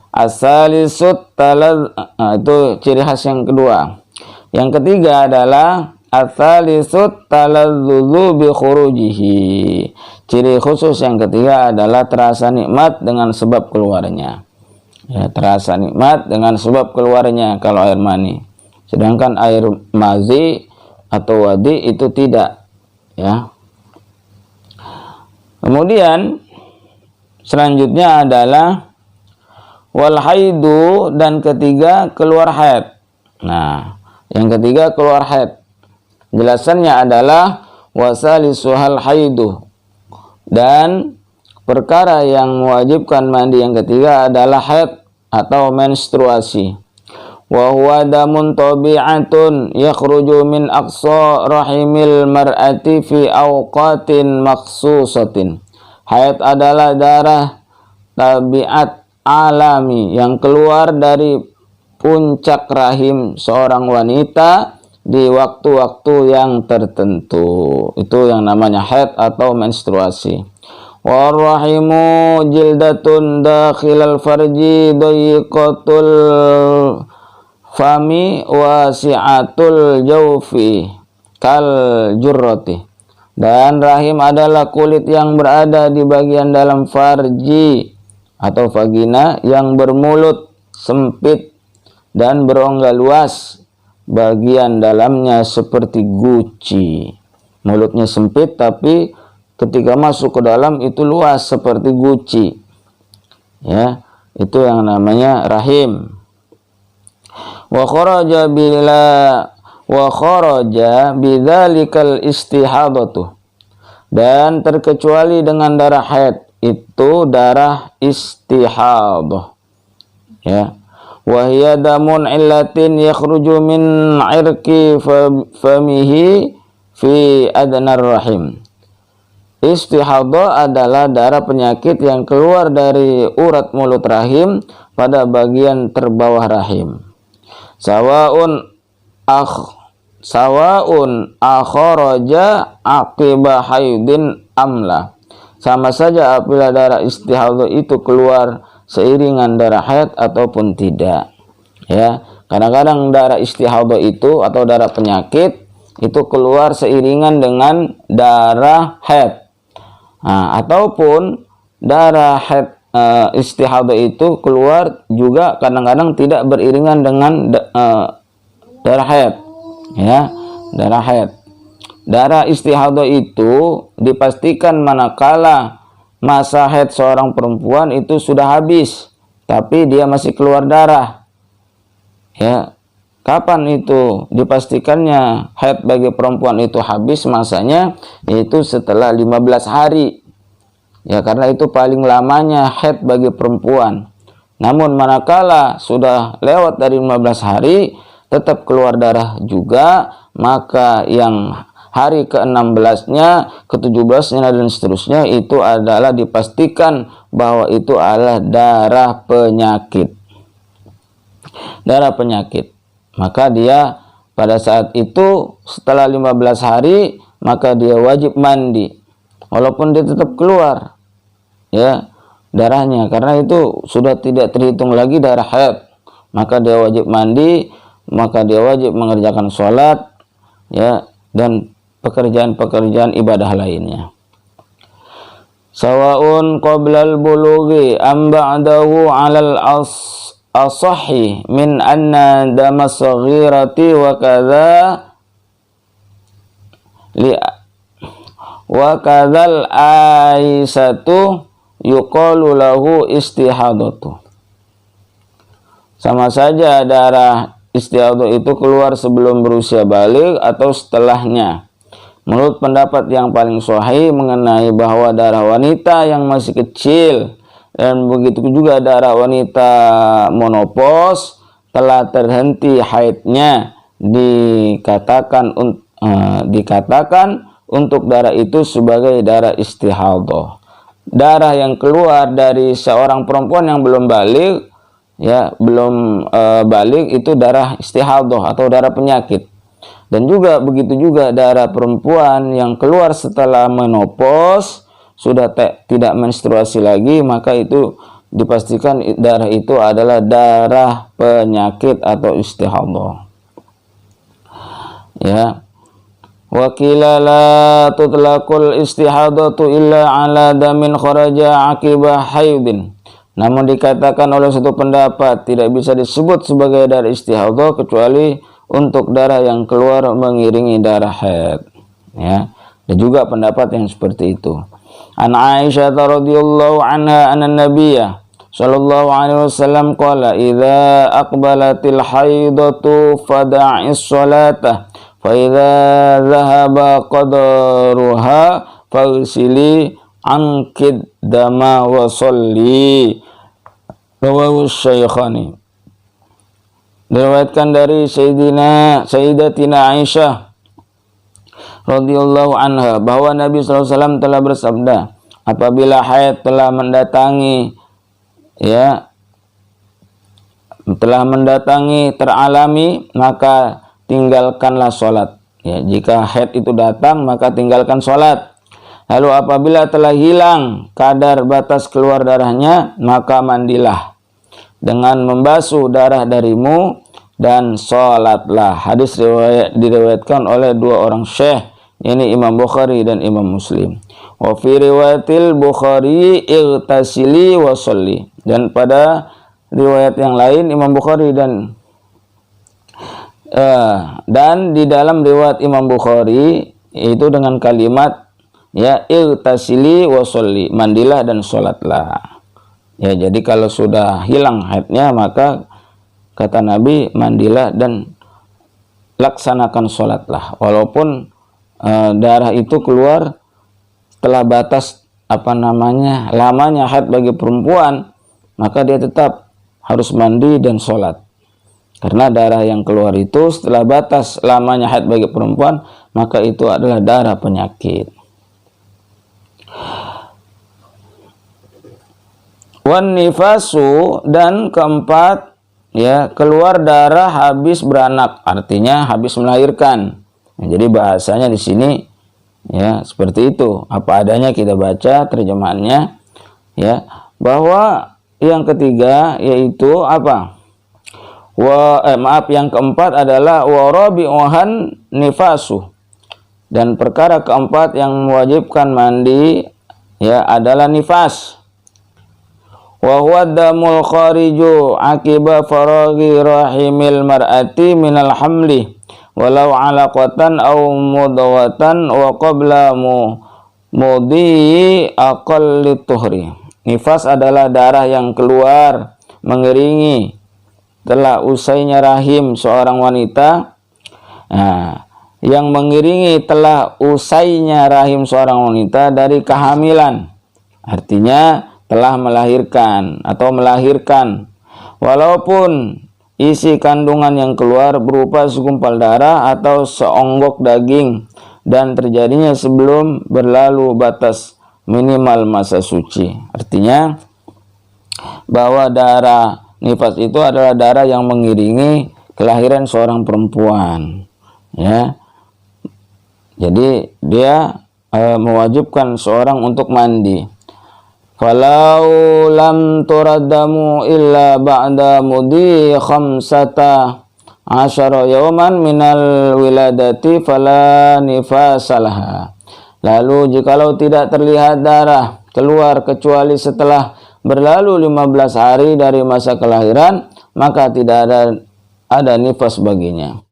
Asalisut talad, itu ciri khas yang kedua. Yang ketiga adalah asalisut taladzuzu bi khurujihi. Ciri khusus yang ketiga adalah terasa nikmat dengan sebab keluarnya. Ya, terasa nikmat dengan sebab keluarnya kalau air mani. Sedangkan air mazi atau wadi itu tidak, ya. Kemudian selanjutnya adalah wal haidu, dan ketiga keluar haid. Nah, yang ketiga keluar haid. Jelasannya adalah wasalisuhal haidu, dan perkara yang mewajibkan mandi yang ketiga adalah haid atau menstruasi. Wa huwa damun tabi'atun yakhruju min aqsa rahimil mar'ati fi awqatin makhsusatin. Haid adalah darah tabiat alami yang keluar dari puncak rahim seorang wanita di waktu-waktu yang tertentu. Itu yang namanya haid atau menstruasi. Warrahimu jildatun dakhilal farji dayiqatul fami wasi'atul jawfi kal jurrati. Dan rahim adalah kulit yang berada di bagian dalam farji atau vagina yang bermulut sempit dan berongga luas. Bagian dalamnya seperti guci. Mulutnya sempit tapi ketika masuk ke dalam itu luas seperti guci. Ya, itu yang namanya rahim. Wa kharaja bidzalikal istihadatu. Dan terkecuali dengan darah haid itu darah istihadah. Ya. wa hiya damun illatin yakhruju min irqi famihi fi adnar rahim. Istihadah adalah darah penyakit yang keluar dari urat mulut rahim pada bagian terbawah rahim. Sawa'un akharaja aqiba haidin amla. Sama saja apabila darah istihadah itu keluar seiringan darah haid ataupun tidak. Ya, kadang-kadang darah istihadah itu atau darah penyakit itu keluar seiringan dengan darah haid. Nah, ataupun darah haid istihadah itu keluar juga kadang-kadang tidak beriringan dengan darah haid. Ya, darah haid. Darah istihadah itu dipastikan manakala masa haid seorang perempuan itu sudah habis, tapi dia masih keluar darah. Ya, kapan itu dipastikannya haid bagi perempuan itu habis masanya? Itu setelah 15 hari. Ya, karena itu paling lamanya haid bagi perempuan. Namun manakala sudah lewat dari 15 hari tetap keluar darah juga, maka yang hari ke-16-nya, ke-17-nya dan seterusnya itu adalah dipastikan bahwa itu adalah darah penyakit. Darah penyakit. Maka dia pada saat itu setelah 15 hari maka dia wajib mandi walaupun dia tetap keluar ya darahnya, karena itu sudah tidak terhitung lagi darah haid. Maka dia wajib mandi, maka dia wajib mengerjakan sholat ya dan pekerjaan-pekerjaan ibadah lainnya. Sawa'un qablal bulughi am ba'dahu 'alal asahi min anna damas saghirati wa kadza aisatu yuqalu lahu istihadatu. Sama saja darah istihadah itu keluar sebelum berusia balik atau setelahnya. Menurut pendapat yang paling sahih mengenai bahwa darah wanita yang masih kecil dan begitu juga darah wanita monopos telah terhenti haidnya dikatakan untuk darah itu sebagai darah istihadah. Darah yang keluar dari seorang perempuan yang belum balik balik itu darah istihadah atau darah penyakit. Dan juga begitu juga darah perempuan yang keluar setelah menopause sudah tidak menstruasi lagi, maka itu dipastikan darah itu adalah darah penyakit atau istihadah. Ya. Wa qila la tutlaqul istihadatu illa ala damin kharaja aqibah haidin. Namun dikatakan oleh satu pendapat tidak bisa disebut sebagai darah istihadah kecuali untuk darah yang keluar mengiringi darah haid. Ya, dan juga pendapat yang seperti itu. An Aisyah radhiyallahu anha anna nabiyya sallallahu alaihi wasallam qala idza aqbalatil haidatu fada'is salata fa idza dhahaba qadaruha faghsili ankid dama wa sholli. Rawahu Syaikhani. Diriwayatkan dari Sayyidatina Aisyah radhiyallahu anha bahwa Nabi sallallahu alaihi wasallam telah bersabda, apabila haid telah mendatangi teralami, maka tinggalkanlah sholat. Ya, jika haid itu datang maka tinggalkan sholat. Lalu apabila telah hilang kadar batas keluar darahnya, maka mandilah dengan membasuh darah darimu dan sholatlah. Hadis diriwayatkan oleh dua orang syekh, ini Imam Bukhari dan Imam Muslim. Wa fi riwayatil Bukhari igtasili wa sholli. Dan pada riwayat yang lain Imam Bukhari dan di dalam riwayat Imam Bukhari itu dengan kalimat igtasili wa sholli, mandilah dan sholatlah. Ya, jadi kalau sudah hilang haidnya maka kata Nabi mandilah dan laksanakan sholatlah. Walaupun darah itu keluar setelah batas lamanya haid bagi perempuan, maka dia tetap harus mandi dan sholat. Karena darah yang keluar itu setelah batas lamanya haid bagi perempuan, maka itu adalah darah penyakit. Wan nifasu, dan keempat, ya, keluar darah habis beranak, artinya habis melahirkan. Jadi bahasanya di sini ya seperti itu. Apa adanya kita baca terjemahannya, ya, bahwa yang ketiga yaitu apa? Yang keempat adalah warabi'uhan nifasu. Dan perkara keempat yang mewajibkan mandi ya adalah nifas. Wa huwa damul khariju akiba faraghi rahimil mar'ati minal hamli walau alaqatan aw mudawatan wa qabla mudi aqalli tuhri. Nifas adalah darah yang keluar mengiringi telah usainya rahim seorang wanita. Nah, yang mengiringi telah usainya rahim seorang wanita dari kehamilan, artinya telah melahirkan atau melahirkan, walaupun isi kandungan yang keluar berupa segumpal darah atau seonggok daging dan terjadinya sebelum berlalu batas minimal masa suci. Artinya bahwa darah nifas itu adalah darah yang mengiringi kelahiran seorang perempuan, ya. Jadi dia mewajibkan seorang untuk mandi. Falau lam turaddamu illa ba'da mudi khamsata asyara yawman minal wiladati fala nifasalah. Lalu jikalau tidak terlihat darah keluar kecuali setelah berlalu 15 hari dari masa kelahiran, maka tidak ada nifas baginya.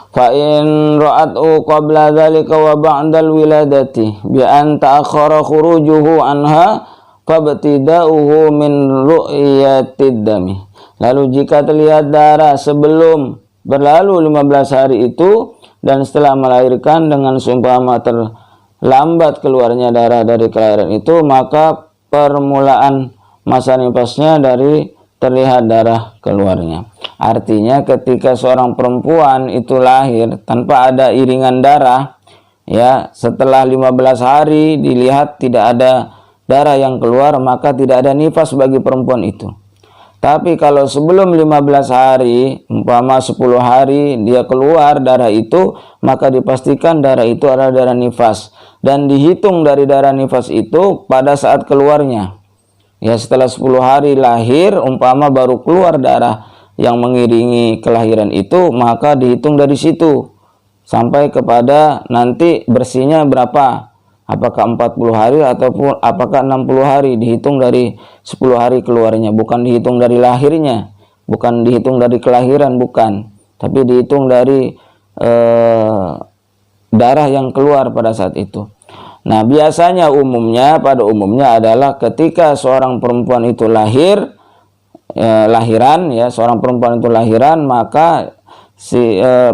Fa in ra'athu qabla dzalika wa ba'dal wiladati bi an ta'akhkhara khurujuhu anha fabtida'uhu min ru'yatid dami. Lalu jika terlihat darah sebelum berlalu 15 hari itu dan setelah melahirkan dengan seumpama terlambat keluarnya darah dari kelahiran itu, maka permulaan masa nifasnya dari terlihat darah keluarnya. Artinya ketika seorang perempuan itu lahir tanpa ada iringan darah, ya, setelah 15 hari dilihat tidak ada darah yang keluar, maka tidak ada nifas bagi perempuan itu. Tapi kalau sebelum 15 hari, umpama 10 hari dia keluar darah itu, maka dipastikan darah itu adalah darah nifas dan dihitung dari darah nifas itu pada saat keluarnya. Ya, setelah 10 hari lahir, umpama baru keluar darah yang mengiringi kelahiran itu, maka dihitung dari situ sampai kepada nanti bersihnya berapa, apakah 40 hari ataupun apakah 60 hari, dihitung dari 10 hari keluarnya, bukan dihitung dari lahirnya, bukan dihitung dari kelahiran, bukan, tapi dihitung dari darah yang keluar pada saat itu. Nah, biasanya pada umumnya adalah ketika seorang perempuan itu lahiran, ya, seorang perempuan itu lahiran, maka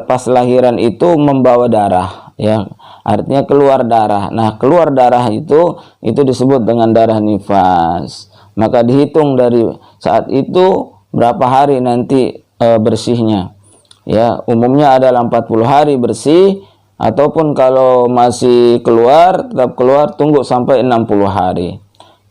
pas lahiran itu membawa darah, ya, artinya keluar darah. Nah, keluar darah itu disebut dengan darah nifas. Maka dihitung dari saat itu berapa hari nanti bersihnya. Ya, umumnya adalah 40 hari bersih. Ataupun kalau masih tetap keluar, tunggu sampai 60 hari.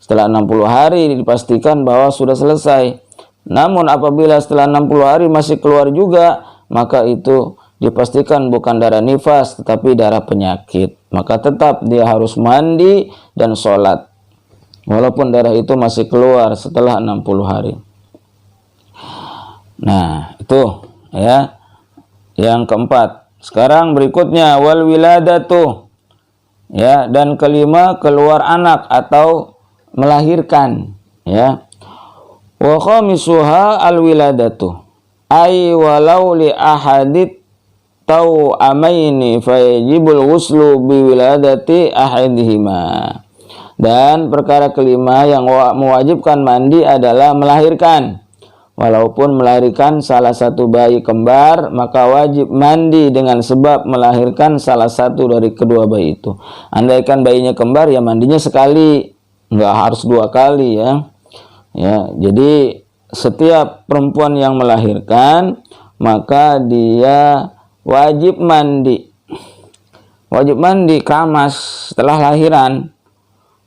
Setelah 60 hari dipastikan bahwa sudah selesai. Namun apabila setelah 60 hari masih keluar juga, maka itu dipastikan bukan darah nifas, tetapi darah penyakit. Maka tetap dia harus mandi dan sholat, walaupun darah itu masih keluar setelah 60 hari. Nah, itu ya yang keempat. Sekarang berikutnya wal wiladatu, ya, dan kelima keluar anak atau melahirkan, ya. Wa khamisuha al wiladatu ay walau li ahadit tau amaini fayajibul ghuslu bi wiladati ahadihima. Dan perkara kelima yang mewajibkan mandi adalah melahirkan. Walaupun melahirkan salah satu bayi kembar, maka wajib mandi dengan sebab melahirkan salah satu dari kedua bayi itu. Andaikan bayinya kembar, ya mandinya sekali, nggak harus 2 kali, ya. Ya, jadi setiap perempuan yang melahirkan, maka dia wajib mandi. Wajib mandi keramas setelah lahiran.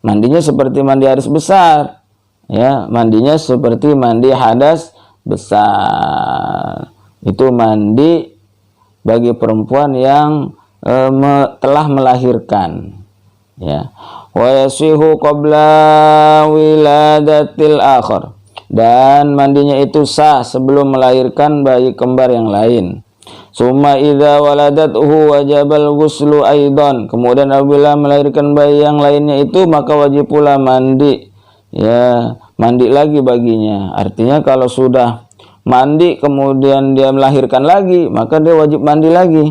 Mandinya seperti mandi hadas besar. Ya, mandinya seperti mandi hadas besar. Itu mandi bagi perempuan yang telah melahirkan. Ya. Wa yasihu qabla wiladatil akhar. Dan mandinya itu sah sebelum melahirkan bayi kembar yang lain. Summa idza waladathu wajabal ghuslu aidan. Kemudian apabila melahirkan bayi yang lainnya itu maka wajib pula mandi. Ya, mandi lagi baginya. Artinya kalau sudah mandi kemudian dia melahirkan lagi, maka dia wajib mandi lagi.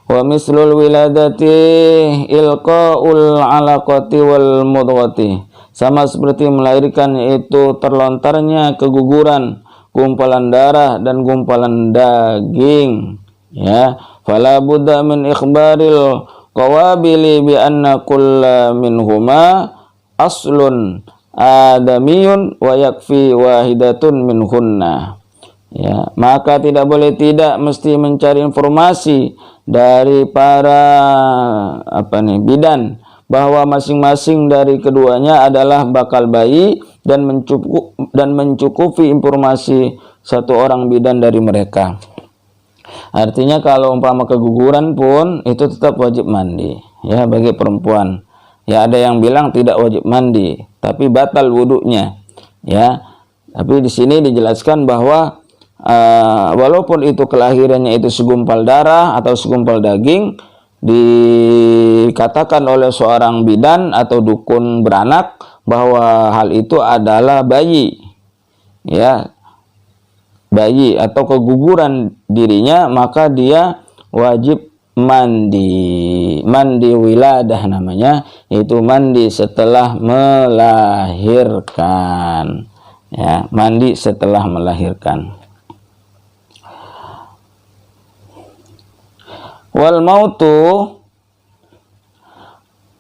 Wa mislul wiladati ilqaul alaqati wal mudghati. Sama seperti melahirkan itu terlontarnya keguguran, gumpalan darah dan gumpalan daging. Ya, fala budda min ikhbaril qawabili bi anna kulla minhuma aslun adamiyun wa yakfi wahidatun minhunna. Ya, maka tidak boleh tidak mesti mencari informasi dari para bidan bahwa masing-masing dari keduanya adalah bakal bayi dan mencukupi informasi satu orang bidan dari mereka. Artinya kalau umpama keguguran pun itu tetap wajib mandi ya bagi perempuan. Ya, ada yang bilang tidak wajib mandi tapi batal wudunya. Ya. Tapi di sini dijelaskan bahwa walaupun itu kelahirannya itu segumpal darah atau segumpal daging, dikatakan oleh seorang bidan atau dukun beranak bahwa hal itu adalah bayi. Ya. Bayi atau keguguran dirinya, maka dia wajib mandi wiladah namanya, yaitu mandi setelah melahirkan. Ya, mandi setelah melahirkan. Wal mautu,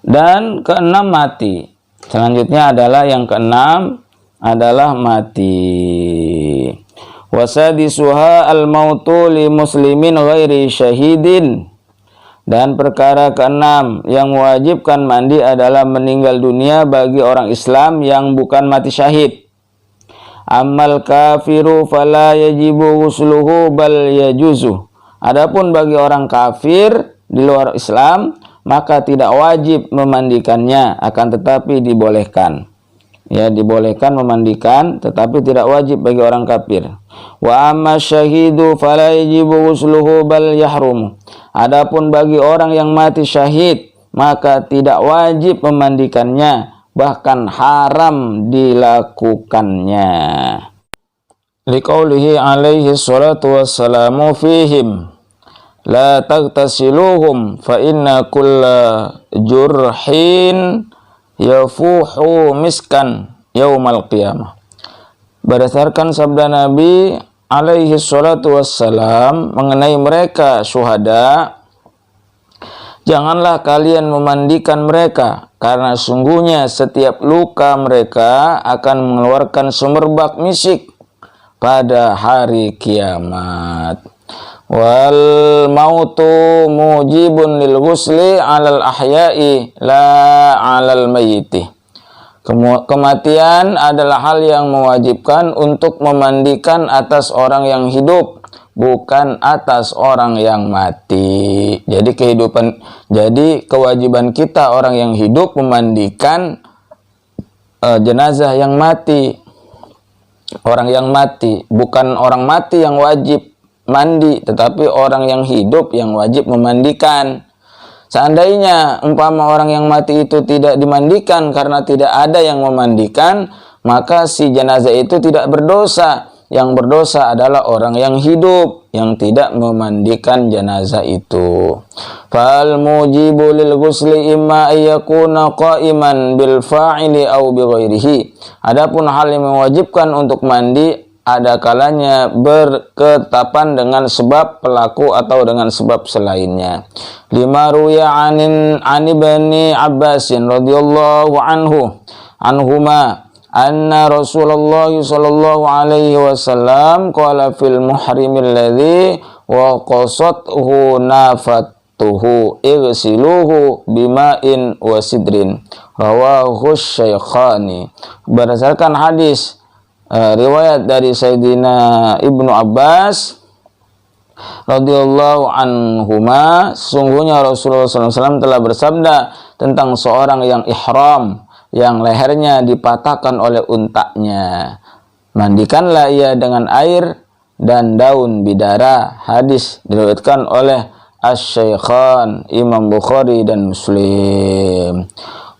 dan keenam mati. Selanjutnya adalah yang keenam adalah mati. Wasadisuha al mautu li muslimin ghairi syahidin. Dan perkara keenam yang mewajibkan mandi adalah meninggal dunia bagi orang Islam yang bukan mati syahid. Ammal kafiru fala yajibu ghusluhu bal yajuzu. Adapun bagi orang kafir di luar Islam maka tidak wajib memandikannya, akan tetapi dibolehkan. Ya, dibolehkan memandikan tetapi tidak wajib bagi orang kafir. Wa amma syahidu fala yajibu ghusluhu bal yahrum. Adapun bagi orang yang mati syahid maka tidak wajib memandikannya, bahkan haram dilakukannya. Liqaulihi alaihi salatu wassalamu fihim la tagtasiluhum fa inna kulla jurhin yafuhu miskan yaumal qiyamah. Berdasarkan sabda Nabi alaihi salatu wassalam mengenai mereka syuhada, janganlah kalian memandikan mereka, karena sungguhnya setiap luka mereka akan mengeluarkan semerbak misik pada hari kiamat. Wal mautu mujibun lil ghusli 'alal ahya'i la 'alal mayyiti. Kematian adalah hal yang mewajibkan untuk memandikan atas orang yang hidup, bukan atas orang yang mati. Jadi kewajiban kita orang yang hidup memandikan jenazah yang mati. Orang yang mati, bukan orang mati yang wajib mandi, tetapi orang yang hidup yang wajib memandikan. Seandainya umpama orang yang mati itu tidak dimandikan karena tidak ada yang memandikan, maka si jenazah itu tidak berdosa. Yang berdosa adalah orang yang hidup yang tidak memandikan jenazah itu. Fal mujibu lil ghusli imma ayyakuna qa'iman bil fa'ili aw bi ghairihi. Adapun hal yang mewajibkan untuk mandi ada kalanya berketapan dengan sebab pelaku atau dengan sebab selainnya. Lima ruya an Ibni Abbasin radhiyallahu anhuma anna Rasulullah sallallahu alaihi wasallam qala fil muhrimil ladzi wa qasathu nafatuhu igsiluhu bima'in wa sidrin, rawahu Syaikhani. Berdasarkan hadis riwayat dari Sayyidina Ibnu Abbas radhiyallahu anhuma, sungguhnya Rasulullah SAW telah bersabda tentang seorang yang ihram, yang lehernya dipatahkan oleh untaknya, mandikanlah ia dengan air dan daun bidara. Hadis diriwayatkan oleh Asy-Syaikhan Imam Bukhari dan Muslim.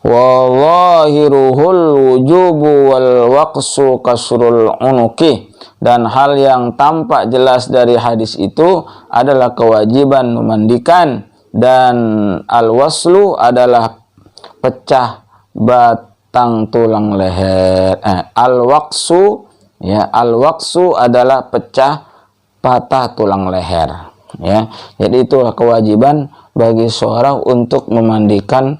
Wallahiruhul wujubu wal waqsu kasrul unuki, dan hal yang tampak jelas dari hadis itu adalah kewajiban memandikan, dan al-waslu adalah pecah batang tulang leher. Al-waqsu, ya, al-waqsu adalah pecah patah tulang leher, ya. Jadi itulah kewajiban bagi seorang untuk memandikan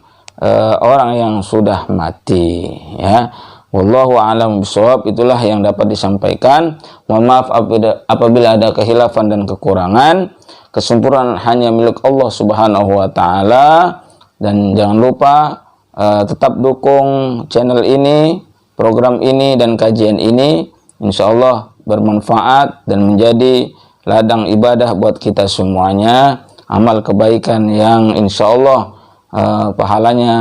orang yang sudah mati, ya. Wallahu a'lam bishawab. Itulah yang dapat disampaikan. Mohon maaf apabila ada kehilafan dan kekurangan. Kesempurnaan hanya milik Allah Subhanahu wa taala. Dan jangan lupa tetap dukung channel ini, program ini dan kajian ini. Insyaallah bermanfaat dan menjadi ladang ibadah buat kita semuanya. Amal kebaikan yang insyaallah pahalanya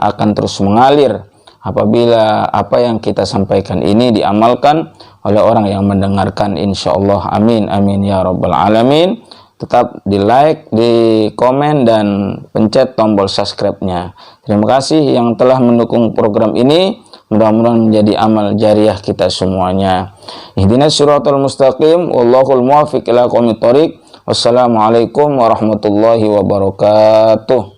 akan terus mengalir apabila apa yang kita sampaikan ini diamalkan oleh orang yang mendengarkan, insyaallah. Amin amin ya rabbal alamin. Tetap di like, di komen, dan pencet tombol subscribe-nya. Terima kasih yang telah mendukung program ini. Mudah-mudahan menjadi amal jariah kita semuanya. Ihdinas siratal mustaqim, wallahul muwaffiq ila aqwamit thoriq. Wassalamualaikum warahmatullahi wabarakatuh.